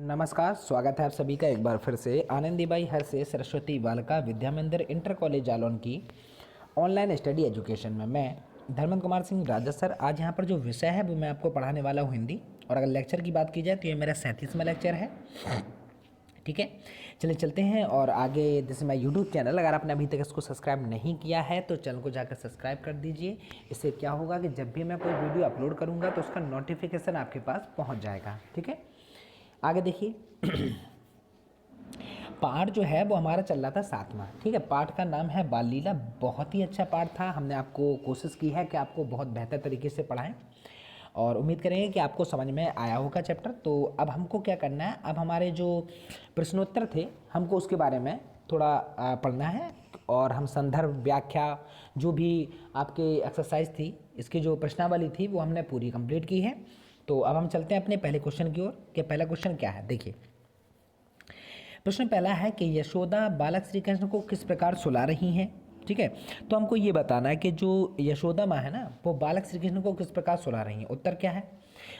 नमस्कार, स्वागत है आप सभी का एक बार फिर से आनंदीबाई हर से सरस्वती बालिका विद्या मंदिर इंटर कॉलेज जालौन की ऑनलाइन स्टडी एजुकेशन में। मैं धर्मेंद्र कुमार सिंह राजा सर आज यहाँ पर जो विषय है वो मैं आपको पढ़ाने वाला हूँ हिंदी। और अगर लेक्चर की बात की जाए तो ये मेरा 37वां लेक्चर है। ठीक है, चलिए चलते हैं और आगे। जैसे मैं यूट्यूब चैनल, अगर आपने अभी तक इसको सब्सक्राइब नहीं किया है तो चैनल को जाकर सब्सक्राइब कर दीजिए। इससे क्या होगा कि जब भी मैं कोई वीडियो अपलोड करूँगा तो उसका नोटिफिकेशन आपके पास पहुँच जाएगा। ठीक है, आगे देखिए। पाठ जो है वो हमारा चल रहा था 7वां। ठीक है, पाठ का नाम है बाल लीला। बहुत ही अच्छा पाठ था। हमने आपको कोशिश की है कि आपको बहुत बेहतर तरीके से पढ़ाएं और उम्मीद करेंगे कि आपको समझ में आया होगा चैप्टर। तो अब हमको क्या करना है, अब हमारे जो प्रश्नोत्तर थे हमको उसके बारे में थोड़ा पढ़ना है। और हम संदर्भ, व्याख्या, जो भी आपके एक्सरसाइज थी, इसकी जो प्रश्नावली थी वो हमने पूरी कंप्लीट की है। तो अब हम चलते हैं अपने पहले क्वेश्चन की ओर कि पहला क्वेश्चन क्या है। देखिए, प्रश्न पहला है कि यशोदा बालक श्री कृष्ण को किस प्रकार सुला रही हैं। ठीक है, तो हमको ये बताना है कि जो यशोदा माँ है ना, वो बालक श्री कृष्ण को किस प्रकार सुला रही हैं। उत्तर क्या है,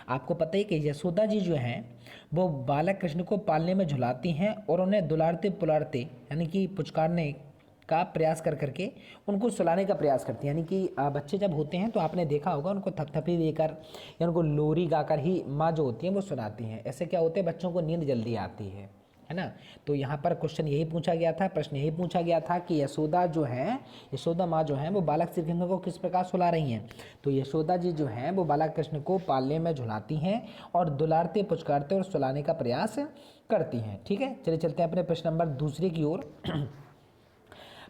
आपको पता है कि यशोदा जी जो हैं वो बालक कृष्ण को पालने में झुलाती हैं और उन्हें दुलारते पुलारते यानी कि पुचकारने का प्रयास कर करके उनको सुलाने का प्रयास करती हैं। यानी कि बच्चे जब होते हैं तो आपने देखा होगा उनको थपथपी देकर या उनको लोरी गाकर ही माँ जो होती है वो सुनाती हैं। ऐसे क्या होते हैं, बच्चों को नींद जल्दी आती है ना। तो यहाँ पर क्वेश्चन यही पूछा गया था, प्रश्न यही पूछा गया था कि यशोदा जो है, यशोदा माँ जो है वो बालक श्री कृष्ण को किस प्रकार सुला रही हैं। तो यशोदा जी जो हैं वो बालक कृष्ण को पालने में झुलाती हैं और दुलारते पुचकारते और सुलाने का प्रयास करती हैं। ठीक है, चलिए चलते हैं अपने प्रश्न नंबर दूसरे की ओर।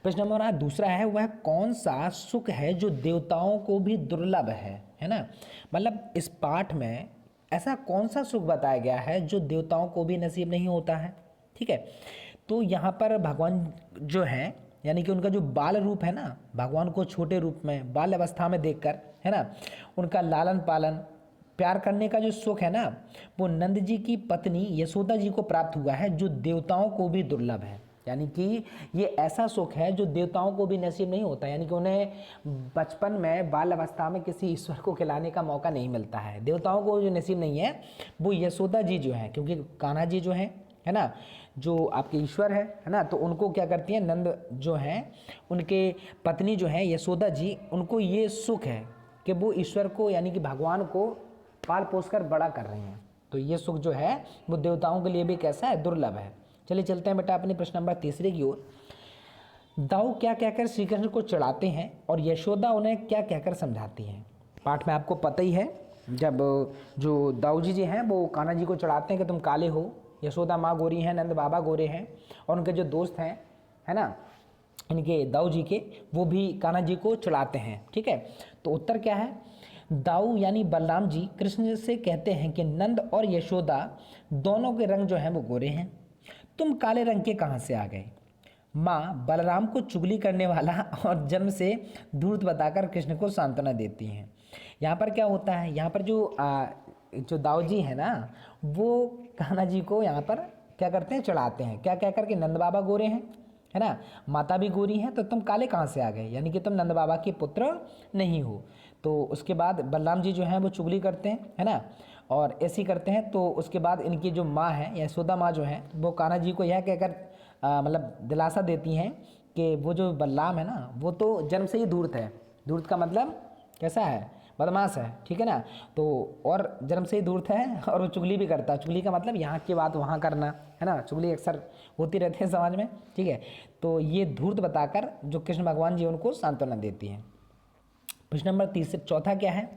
प्रश्न नंबर दूसरा है, वह कौन सा सुख है जो देवताओं को भी दुर्लभ है ना। मतलब इस पाठ में ऐसा कौन सा सुख बताया गया है जो देवताओं को भी नसीब नहीं होता है। ठीक है, तो यहाँ पर भगवान जो हैं, यानी कि उनका जो बाल रूप है ना, भगवान को छोटे रूप में बाल अवस्था में देखकर, है ना, उनका लालन पालन प्यार करने का जो सुख है ना, वो नंद जी की पत्नी यशोदा जी को प्राप्त हुआ है, जो देवताओं को भी दुर्लभ है। यानी कि ये ऐसा सुख है जो देवताओं को भी नसीब नहीं होता। यानी कि उन्हें बचपन में बाल अवस्था में किसी ईश्वर को खिलाने का मौका नहीं मिलता है। देवताओं को जो नसीब नहीं है वो यशोदा जी जो है, क्योंकि कान्हा जी जो है ना, जो आपके ईश्वर है ना, तो उनको क्या करती हैं, नंद जो हैं उनके पत्नी जो है यशोदा जी, उनको ये सुख है कि वो ईश्वर को यानी कि भगवान को पाल पोस कर बड़ा कर रही हैं। तो ये सुख जो है वो देवताओं के लिए भी कैसा है, दुर्लभ है। चलिए चलते हैं बेटा अपने प्रश्न नंबर तीसरे की ओर। दाऊ क्या कहकर श्री कृष्ण को चढ़ाते हैं और यशोदा उन्हें क्या कहकर समझाती हैं। पाठ में आपको पता ही है, जब जो दाऊ जी हैं वो कान्हा जी को चढ़ाते हैं कि तुम काले हो, यशोदा माँ गोरी हैं, नंद बाबा गोरे हैं, और उनके जो दोस्त हैं, है ना, इनके दाऊ जी के, वो भी कान्हा जी को चढ़ाते हैं। ठीक है, तो उत्तर क्या है, दाऊ यानी बलराम जी कृष्ण से कहते हैं कि नंद और यशोदा दोनों के रंग जो हैं वो गोरे हैं, तुम काले रंग के कहाँ से आ गए। माँ बलराम को चुगली करने वाला और जन्म से धूर्त बताकर कृष्ण को सांत्वना देती हैं। यहाँ पर क्या होता है, यहाँ पर जो दाऊ जी है ना, वो कान्हा जी को यहाँ पर क्या करते हैं, चढ़ाते हैं, क्या कहकर के नंद बाबा गोरे हैं, है ना, माता भी गोरी हैं, तो तुम काले कहाँ से आ गए, यानी कि तुम नंद बाबा के पुत्र नहीं हो। तो उसके बाद बलराम जी जो हैं वो चुगली करते हैं, है ना, और ऐसी करते हैं। तो उसके बाद इनकी जो माँ है, यशोदा माँ जो है, वो कान्हा जी को यह कहकर मतलब दिलासा देती हैं कि वो जो बलराम है ना, वो तो जन्म से ही धूर्त है। धूर्त का मतलब कैसा है, बदमाश है। ठीक है ना, तो और जन्म से ही धूर्त है और वो चुगली भी करता है। चुगली का मतलब यहाँ की बात वहाँ करना, है ना, चुगली अक्सर होती रहती है समाज में। ठीक है, तो ये धूर्त बताकर जो कृष्ण भगवान जी उनको सांत्वना देती हैं। प्रश्न नंबर चौथा क्या है,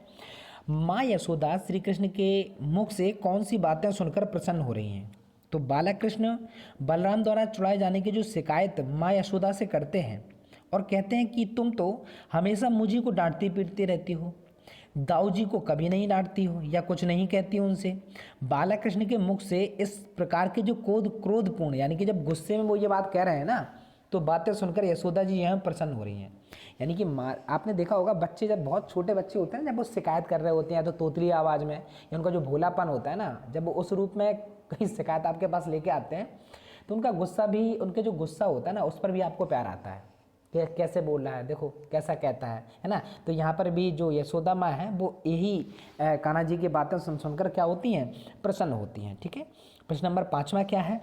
माँ यशोदा श्री कृष्ण के मुख से कौन सी बातें सुनकर प्रसन्न हो रही हैं। तो बालक कृष्ण बलराम द्वारा चुराए जाने की जो शिकायत माँ यशोदा से करते हैं और कहते हैं कि तुम तो हमेशा मुझी को डांटती पीटती रहती हो, दाऊ जी को कभी नहीं डांटती हो या कुछ नहीं कहती हो उनसे। बालक कृष्ण के मुख से इस प्रकार के जो क्रोधपूर्ण, यानी कि जब गुस्से में वो ये बात कह रहे हैं ना, तो बातें सुनकर यशोदा जी यहाँ प्रसन्न हो रही हैं। यानी कि आपने देखा होगा बच्चे, जब बहुत छोटे बच्चे होते हैं, जब वो शिकायत कर रहे होते हैं या तो तोतली आवाज़ में, या उनका जो भोलापन होता है ना, जब वो उस रूप में कहीं शिकायत आपके पास लेके आते हैं, तो उनका गुस्सा भी, उनके जो गुस्सा होता है ना, उस पर भी आपको प्यार आता है कि कैसे बोल रहा है, देखो कैसा कहता है ना। तो यहाँ पर भी जो यशोदा माँ है वो यही कान्हा जी की बातें सुनकर क्या होती हैं, प्रसन्न होती हैं। ठीक है, प्रश्न नंबर 5वां क्या है,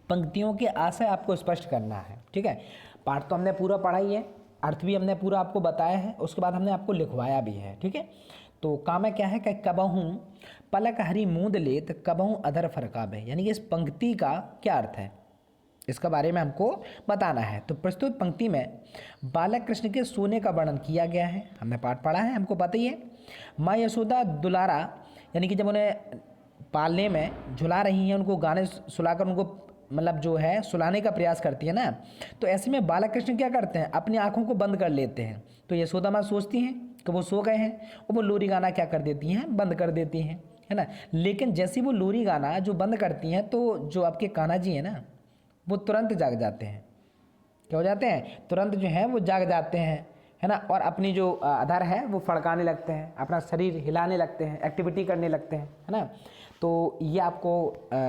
पंक्तियों के आशय आपको स्पष्ट करना है। ठीक है, पाठ तो हमने पूरा पढ़ा ही है, अर्थ भी हमने पूरा आपको बताया है, उसके बाद हमने आपको लिखवाया भी है। ठीक है, तो काम है क्या है कि कबहूँ पलक हरी मूंद लेत कबहूँ अधर फरकाबे, यानी कि इस पंक्ति का क्या अर्थ है, इसका बारे में हमको बताना है। तो प्रस्तुत पंक्ति में बालक कृष्ण के सोने का वर्णन किया गया है, हमने पाठ पढ़ा है, हमको पता ही है। माँ यशोदा दुलारा, यानी कि जब उन्हें पालने में झुला रही हैं, उनको गाने सुलाकर उनको मतलब जो है सुलाने का प्रयास करती है ना, तो ऐसे में बालक कृष्ण क्या करते हैं, अपनी आंखों को बंद कर लेते हैं। तो यशोदा माँ सोचती हैं कि वो सो गए हैं और वो लोरी गाना क्या कर देती हैं, बंद कर देती हैं, है ना। लेकिन जैसे वो लोरी गाना जो बंद करती हैं, तो जो आपके कान्हा जी हैं ना, वो तुरंत जाग जाते हैं। क्या हो जाते हैं, तुरंत जो है वो जाग जाते हैं, है ना, और अपनी जो अधर है वो फड़काने लगते हैं, अपना शरीर हिलाने लगते हैं, एक्टिविटी करने लगते हैं, है ना। तो ये आपको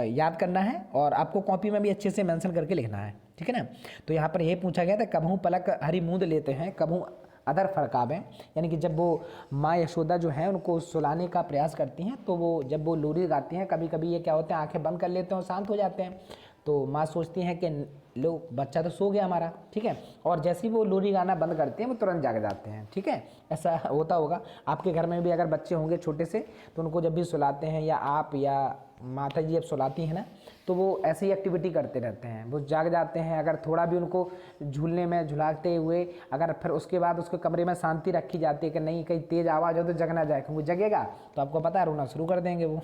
याद करना है और आपको कॉपी में भी अच्छे से मेंशन करके लिखना है। ठीक है ना। तो यहाँ पर ये पूछा गया था, कबहूँ पलक हरी मूंद लेते हैं कबहूँ अधर फड़कावें, यानी कि जब वो माँ यशोदा जो है उनको सुलाने का प्रयास करती हैं, तो वो जब वो लोरी गाती हैं, कभी कभी ये क्या होते हैं, आंखें बंद कर लेते हैं और शांत हो जाते हैं। तो माँ सोचती हैं कि लो बच्चा तो सो गया हमारा, ठीक है, और जैसे ही वो लोरी गाना बंद करते हैं वो तुरंत जाग जाते हैं। ठीक है, ऐसा होता होगा आपके घर में भी, अगर बच्चे होंगे छोटे से, तो उनको जब भी सुलाते हैं या आप या माता जी जब सुलाती हैं ना, तो वो ऐसी ही एक्टिविटी करते रहते हैं, वो जाग जाते हैं। अगर थोड़ा भी उनको झूलने में झुलाते हुए अगर फिर उसके बाद उसके कमरे में शांति रखी जाती है कि नहीं कहीं तेज़ आवाज़ हो तो जग ना जाए, क्योंकि जगेगा तो आपको पता है रोना शुरू कर देंगे वो।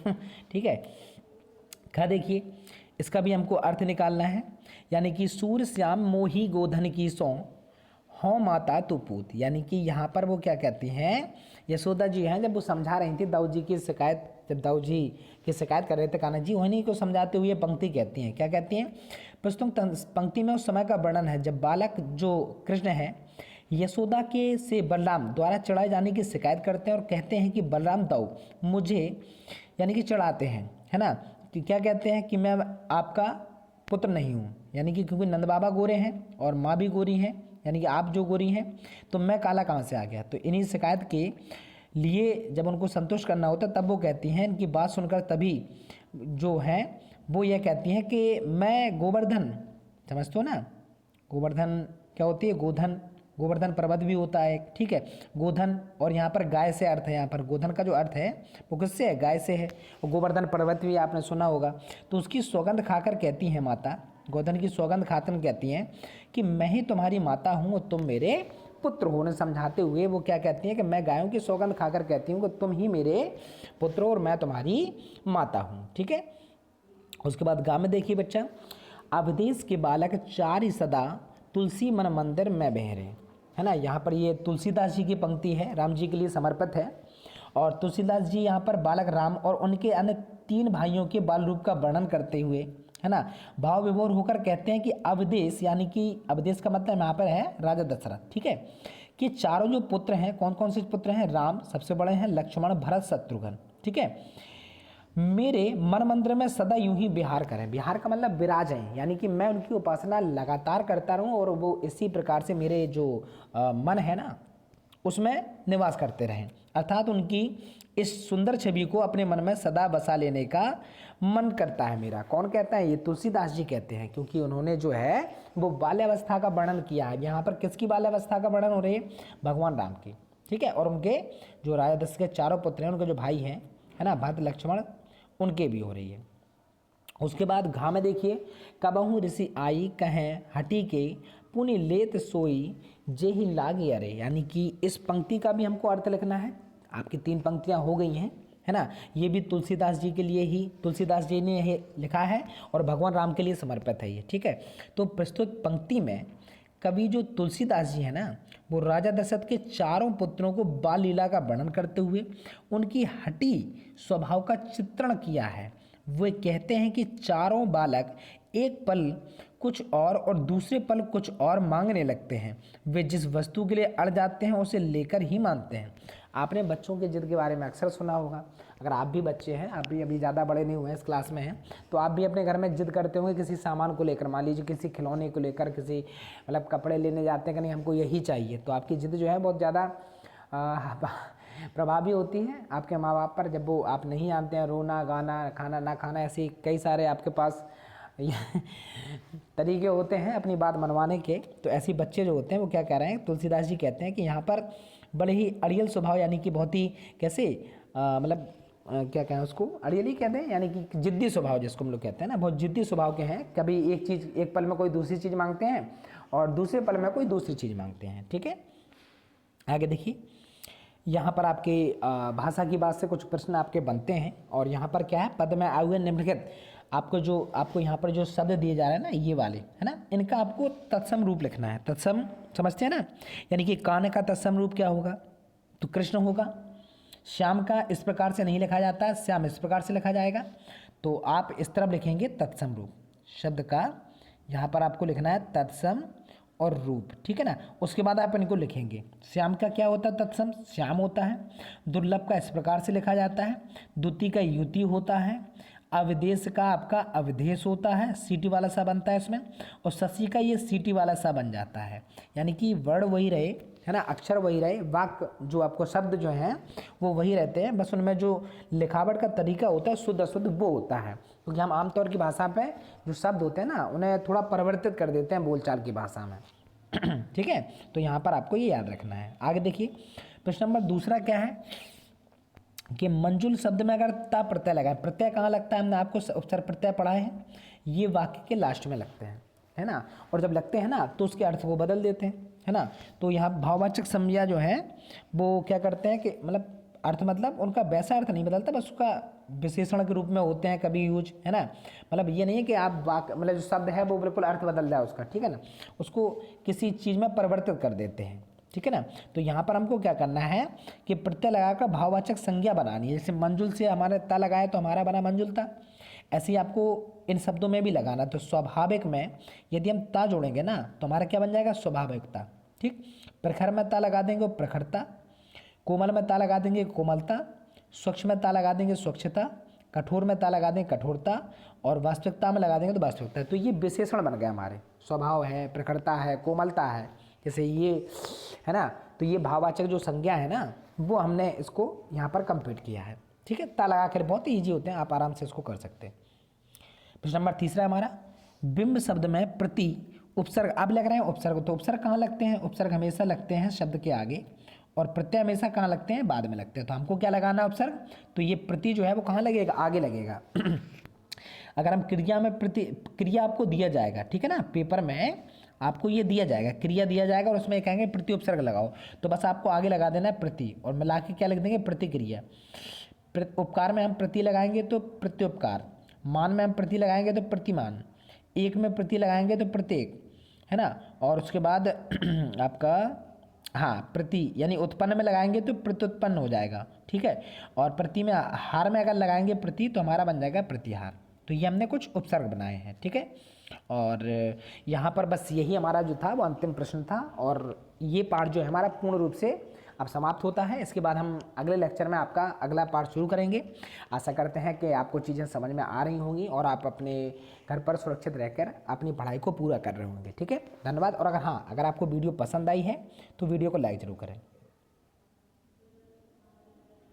ठीक है, क्या देखिए इसका भी हमको अर्थ निकालना है, यानी कि सूर्य श्याम मोही गोधन की सौ हो माता तू पूत, यानी कि यहाँ पर वो क्या कहती हैं, यशोदा जी हैं, जब वो समझा रही थी दाऊ जी की शिकायत, जब दाऊ जी की शिकायत कर रहे थे कान्हा जी, उन्हीं को समझाते हुए पंक्ति कहती हैं। क्या कहती हैं, प्रस्तुत पंक्ति में उस समय का वर्णन है जब बालक जो कृष्ण है यशोदा के से बलराम द्वारा चढ़ाए जाने की शिकायत करते हैं और कहते हैं कि बलराम दाऊ मुझे, यानी कि चढ़ाते हैं, है ना, कि क्या कहते हैं कि मैं आपका पुत्र नहीं हूँ, यानी कि क्योंकि नंद बाबा गोरे हैं और माँ भी गोरी हैं, यानी कि आप जो गोरी हैं, तो मैं काला कहाँ से आ गया। तो इन्हीं शिकायत के लिए जब उनको संतुष्ट करना होता है तब वो कहती हैं, इनकी बात सुनकर तभी जो हैं वो ये कहती हैं कि मैं गोवर्धन, समझते हो ना, गोवर्धन क्या होती है, गोधन, गोवर्धन पर्वत भी होता है, ठीक है, गोधन, और यहाँ पर गाय से अर्थ है, यहाँ पर गोधन का जो अर्थ है वो किससे है, गाय से है, और गोवर्धन पर्वत भी आपने सुना होगा। तो उसकी सौगंध खाकर कहती हैं माता, गोधन की सौगंध खाकर कहती हैं कि मैं ही तुम्हारी माता हूँ और तुम मेरे पुत्र हो। समझाते हुए वो क्या कहती हैं कि मैं गायों की सौगंध खाकर कहती हूँ कि तुम ही मेरे पुत्र हो और मैं तुम्हारी माता हूँ। ठीक है, उसके बाद गा में देखिए बच्चा, अवधेश के बालक चारि सदा तुलसी मन मंदिर में बहरे, है ना। यहाँ पर ये तुलसीदास जी की पंक्ति है, राम जी के लिए समर्पित है, और तुलसीदास जी यहाँ पर बालक राम और उनके अन्य 3 भाइयों के बाल रूप का वर्णन करते हुए, है ना, भाव विभोर होकर कहते हैं कि अवधेश, यानी कि अवधेश का मतलब यहाँ पर है राजा दशरथ, ठीक है, कि चारों जो पुत्र हैं, कौन कौन से पुत्र हैं, राम सबसे बड़े हैं, लक्ष्मण भरत शत्रुघ्न, ठीक है, मेरे मन मंदिर में सदा यूं ही विहार करें। विहार का मतलब विराजें, यानी कि मैं उनकी उपासना लगातार करता रहूं और वो इसी प्रकार से मेरे जो मन है ना उसमें निवास करते रहें, अर्थात उनकी इस सुंदर छवि को अपने मन में सदा बसा लेने का मन करता है मेरा। कौन कहता है, ये तुलसीदास जी कहते हैं, क्योंकि उन्होंने जो है वो बाल्यावस्था का वर्णन किया है। यहाँ पर किसकी बाल्यावस्था का वर्णन हो रही है, भगवान राम की, ठीक है, और उनके जो राजा दशरथ के चारों पुत्र हैं, उनके जो भाई हैं, है ना, भरत लक्ष्मण, उनके भी हो रही है। उसके बाद घा में देखिए, कबहू ऋषि आई कहें हटी के पुनि लेत सोई जेहि लागी अरे, यानी कि इस पंक्ति का भी हमको अर्थ लिखना है। आपकी 3 पंक्तियां हो गई हैं, है ना, ये भी तुलसीदास जी के लिए ही, तुलसीदास जी ने ये लिखा है और भगवान राम के लिए समर्पित है ये, ठीक है। तो प्रस्तुत पंक्ति में कवि जो तुलसीदास जी हैं ना, वो राजा दशरथ के चारों पुत्रों को बाल लीला का वर्णन करते हुए उनकी हठी स्वभाव का चित्रण किया है। वे कहते हैं कि चारों बालक एक पल कुछ और दूसरे पल कुछ और मांगने लगते हैं। वे जिस वस्तु के लिए अड़ जाते हैं उसे लेकर ही मानते हैं। आपने बच्चों के जिद के बारे में अक्सर सुना होगा। अगर आप भी बच्चे हैं, आप भी अभी ज़्यादा बड़े नहीं हुए हैं, इस क्लास में हैं, तो आप भी अपने घर में जिद करते होंगे किसी सामान को लेकर, मान लीजिए किसी खिलौने को लेकर, किसी मतलब कपड़े लेने जाते हैं कि नहीं हमको यही चाहिए, तो आपकी जिद जो है बहुत ज़्यादा प्रभावी होती हैं आपके माँ बाप पर, जब वो आप नहीं जानते हैं, रोना गाना खाना ना खाना, ऐसे कई सारे आपके पास तरीके होते हैं अपनी बात मनवाने के। तो ऐसे बच्चे जो होते हैं वो क्या कह रहे हैं, तुलसीदास जी कहते हैं कि यहाँ पर बड़े ही अड़ियल स्वभाव, यानी कि बहुत ही कैसे मतलब क्या कहें उसको, अड़ियल ही कहते हैं, यानी कि जिद्दी स्वभाव जिसको हम लोग कहते हैं ना, बहुत जिद्दी स्वभाव के हैं। कभी एक चीज़, एक पल में कोई दूसरी चीज़ मांगते हैं और दूसरे पल में कोई दूसरी चीज़ मांगते हैं। ठीक है, आगे देखिए, यहाँ पर आपके भाषा की बात से कुछ प्रश्न आपके बनते हैं। और यहाँ पर क्या है, पद में आए हुए निम्नलिखित आपको यहाँ पर जो शब्द दिए जा रहे हैं ना, ये वाले है ना, इनका आपको तत्सम रूप लिखना है। तत्सम समझते हैं ना, यानी कि कान का तत्सम रूप क्या होगा, तो कृष्ण होगा। श्याम का इस प्रकार से नहीं लिखा जाता, श्याम इस प्रकार से लिखा जाएगा। तो आप इस तरफ लिखेंगे तत्सम रूप शब्द का, यहाँ पर आपको लिखना है तत्सम और रूप, ठीक है ना। उसके बाद आप इनको लिखेंगे। श्याम का क्या होता है, तत्सम श्याम होता है। दुर्लभ का इस प्रकार से लिखा जाता है। द्वितीय का युति होता है। अविदेश का आपका अविदेश होता है, सीटी वाला सा बनता है इसमें। और शशि का ये सीटी वाला सा बन जाता है, यानी कि वर्ण वही रहे है ना, अक्षर वही रहे, वाक्य जो आपको शब्द जो हैं वो वही रहते हैं, बस उनमें जो लिखावट का तरीका होता है शुद्ध अशुद्ध वो होता है। क्योंकि हम आमतौर की भाषा पे जो शब्द होते हैं ना उन्हें थोड़ा परिवर्तित कर देते हैं बोलचाल की भाषा में। ठीक है, तो यहाँ पर आपको ये याद रखना है। आगे देखिए, प्रश्न नंबर दूसरा क्या है कि मंजुल शब्द में अगर ता प्रत्यय लगाए, प्रत्यय कहाँ लगता है, हमने आपको उपसर्ग प्रत्यय पढ़ाए हैं, ये वाक्य के लास्ट में लगते हैं, है ना। और जब लगते हैं ना तो उसके अर्थ को बदल देते हैं, है ना। तो यहाँ भाववाचक संज्ञा जो है वो क्या करते हैं कि मतलब अर्थ, मतलब उनका वैसा अर्थ नहीं बदलता, बस उसका विशेषण के रूप में होते हैं कभी यूज, है ना। मतलब ये नहीं है कि आप वाक्य मतलब जो शब्द है वो बिल्कुल अर्थ बदल जाए उसका, ठीक है ना, उसको किसी चीज़ में परिवर्तित कर देते हैं, ठीक है ना। तो यहाँ पर हमको क्या करना है कि प्रत्यय लगाकर भाववाचक संज्ञा बनानी है। जैसे मंजुल से हमारे ता लगाए तो हमारा बना मंजुलता, ऐसे ही आपको इन शब्दों में भी लगाना। तो स्वाभाविक में यदि हम ता जोड़ेंगे ना तो हमारा क्या बन जाएगा, स्वाभाविकता, ठीक। प्रखर में ता लगा देंगे प्रखरता, कोमल में ता लगा देंगे कोमलता, स्वच्छ में ता लगा देंगे स्वच्छता, कठोर में ता लगा देंगे कठोरता, और वास्तविकता में लगा देंगे तो वास्तविकता। तो ये विशेषण बन गए हमारे, स्वभाव है, प्रखरता है, कोमलता है, जैसे ये है ना। तो ये भाववाचक जो संज्ञा है ना वो हमने इसको यहाँ पर कंप्लीट किया है, ठीक है। ता लगा कर बहुत ही ईजी होते हैं, आप आराम से इसको कर सकते हैं। प्रश्न नंबर तीसरा हमारा, बिंब शब्द में प्रति उपसर्ग अब लग रहे हैं उपसर्ग, तो उपसर्ग कहाँ लगते हैं, उपसर्ग हमेशा लगते हैं शब्द के आगे, और प्रत्यय हमेशा कहाँ लगते हैं, बाद में लगते हैं। तो हमको क्या लगाना है उपसर्ग, तो ये प्रति जो है वो कहाँ लगेगा, आगे लगेगा। अगर हम क्रिया में प्रति, क्रिया आपको दिया जाएगा, ठीक है ना, पेपर में आपको ये दिया जाएगा, क्रिया दिया जाएगा और उसमें कहेंगे प्रति उपसर्ग लगाओ, तो बस आपको आगे लगा देना है प्रति, और मिला के क्या लिख देंगे, प्रतिक्रिया। उपकार में हम प्रति लगाएंगे तो प्रत्युपकार, मान में हम प्रति लगाएंगे तो प्रतिमान, एक में प्रति लगाएंगे तो प्रत्येक, है ना। और उसके बाद आपका हाँ प्रति यानी उत्पन्न में लगाएंगे तो प्रत्युत्पन्न हो जाएगा, ठीक है। और प्रति में हार में अगर लगाएंगे प्रति तो हमारा बन जाएगा प्रतिहार। तो ये हमने कुछ उपसर्ग बनाए हैं, ठीक है। और यहाँ पर बस यही हमारा जो था वो अंतिम प्रश्न था, और ये पार्ट जो है हमारा पूर्ण रूप से अब समाप्त होता है। इसके बाद हम अगले लेक्चर में आपका अगला पार्ट शुरू करेंगे। आशा करते हैं कि आपको चीज़ें समझ में आ रही होंगी और आप अपने घर पर सुरक्षित रहकर अपनी पढ़ाई को पूरा कर रहे होंगे, ठीक है। धन्यवाद। और अगर आपको वीडियो पसंद आई है तो वीडियो को लाइक ज़रूर करें।